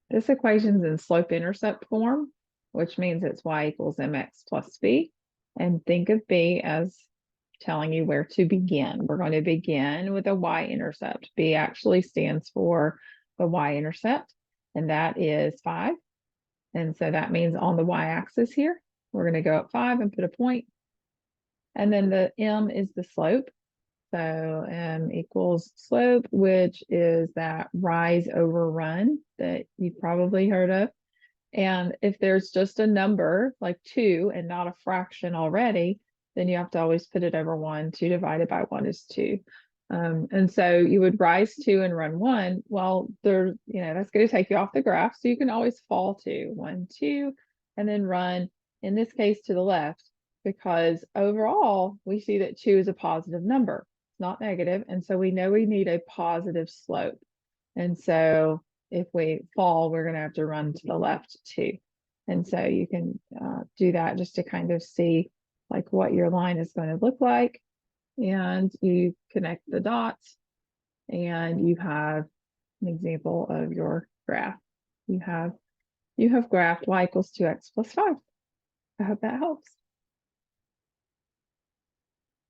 This equation's in slope-intercept form, which means it's y equals mx plus b. And think of b as telling you where to begin. We're going to begin with a y-intercept. B actually stands for the y-intercept, and that is 5. And so that means on the y-axis here, we're going to go up 5 and put a point. And then the m is the slope. So m equals slope, which is that rise over run that you've probably heard of. And if there's just a number like 2 and not a fraction already, then you have to always put it over 1. 2 divided by 1 is 2. And so you would rise 2 and run 1. Well, there, that's going to take you off the graph. So you can always fall to 1, 2, and then run, in this case, to the left, because overall we see that 2 is a positive number, it's not negative. And so we know we need a positive slope. And so if we fall, we're going to have to run to the left too. And so you can do that just to kind of see like what your line is going to look like. And you connect the dots and you have an example of your graph. You have graphed y equals 2x plus 5. I hope that helps.